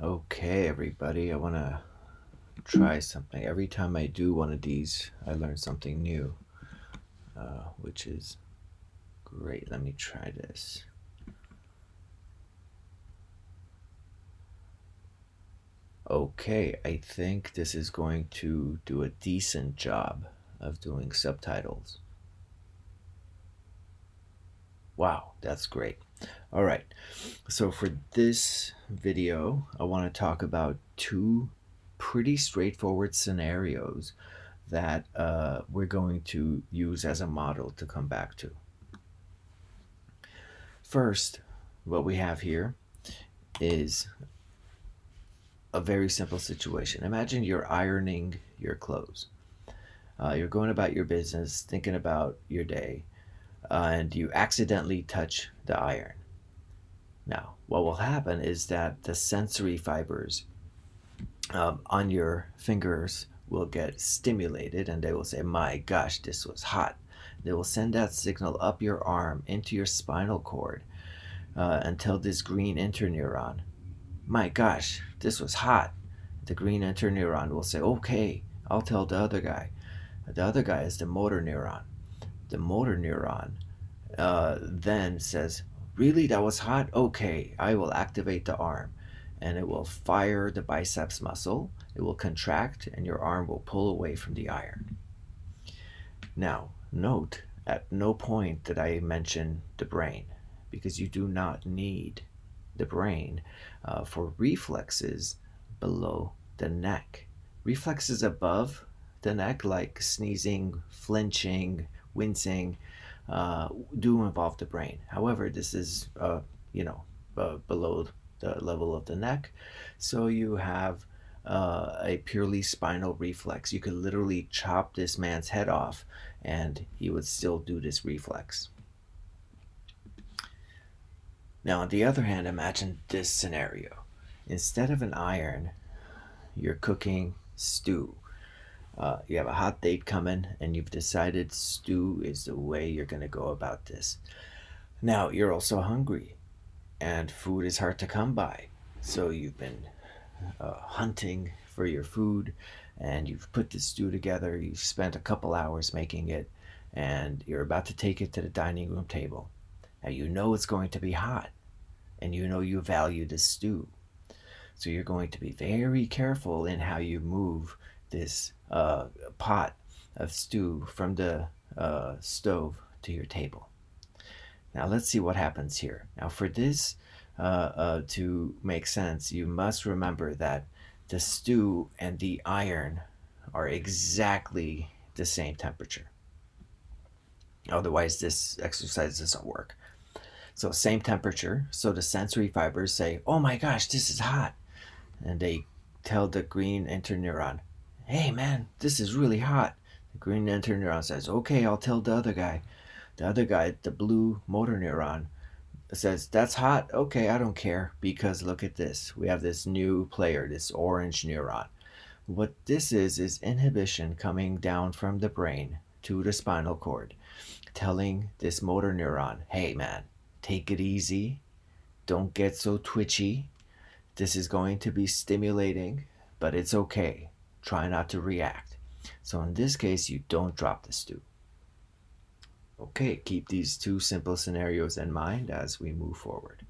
Okay, everybody, I want to try something. Every time I do one of these, I learn something new, which is great. Let me try this. Okay, I think this is going to do a decent job of doing subtitles. Wow, that's great. All right, so for this video, I want to talk about two pretty straightforward scenarios that we're going to use as a model to come back to. First, what we have here is a very simple situation. Imagine you're ironing your clothes. You're going about your business, thinking about your day, and you accidentally touch the iron. Now, what will happen is that the sensory fibers on your fingers will get stimulated and they will say, my gosh, this was hot. They will send that signal up your arm into your spinal cord until this green interneuron, my gosh, this was hot. The green interneuron will say, okay, I'll tell the other guy. The other guy is the motor neuron. The motor neuron then says, really, that was hot? Okay, I will activate the arm. And it will fire the biceps muscle. It will contract, and your arm will pull away from the iron. Now, note, at no point did I mention the brain, because you do not need the brain for reflexes below the neck. Reflexes above the neck, like sneezing, flinching, wincing, do involve the brain. However, this is, below the level of the neck. So you have a purely spinal reflex. You could literally chop this man's head off and he would still do this reflex. Now, on the other hand, imagine this scenario. Instead of an iron, you're cooking stew. You have a hot date coming, and you've decided stew is the way you're going to go about this. Now, you're also hungry, and food is hard to come by. So you've been hunting for your food, and you've put the stew together. You've spent a couple hours making it, and you're about to take it to the dining room table. Now, you know it's going to be hot, and you know you value the stew. So you're going to be very careful in how you move this pot of stew from the stove to your table. Now let's see what happens here. Now for this to make sense, you must remember that the stew and the iron are exactly the same temperature. Otherwise, this exercise doesn't work. So same temperature. So the sensory fibers say, "Oh my gosh, this is hot," and they tell the green interneuron, "Hey man, this is really hot." The green interneuron says, "Okay, I'll tell the other guy." The other guy, the blue motor neuron, says, "That's hot. Okay, I don't care because look at this. We have this new player, this orange neuron." What this is inhibition coming down from the brain to the spinal cord, telling this motor neuron, "Hey man, take it easy. Don't get so twitchy. This is going to be stimulating, but it's okay. Try not to react." So in this case, you don't drop the stew. Okay, keep these two simple scenarios in mind as we move forward.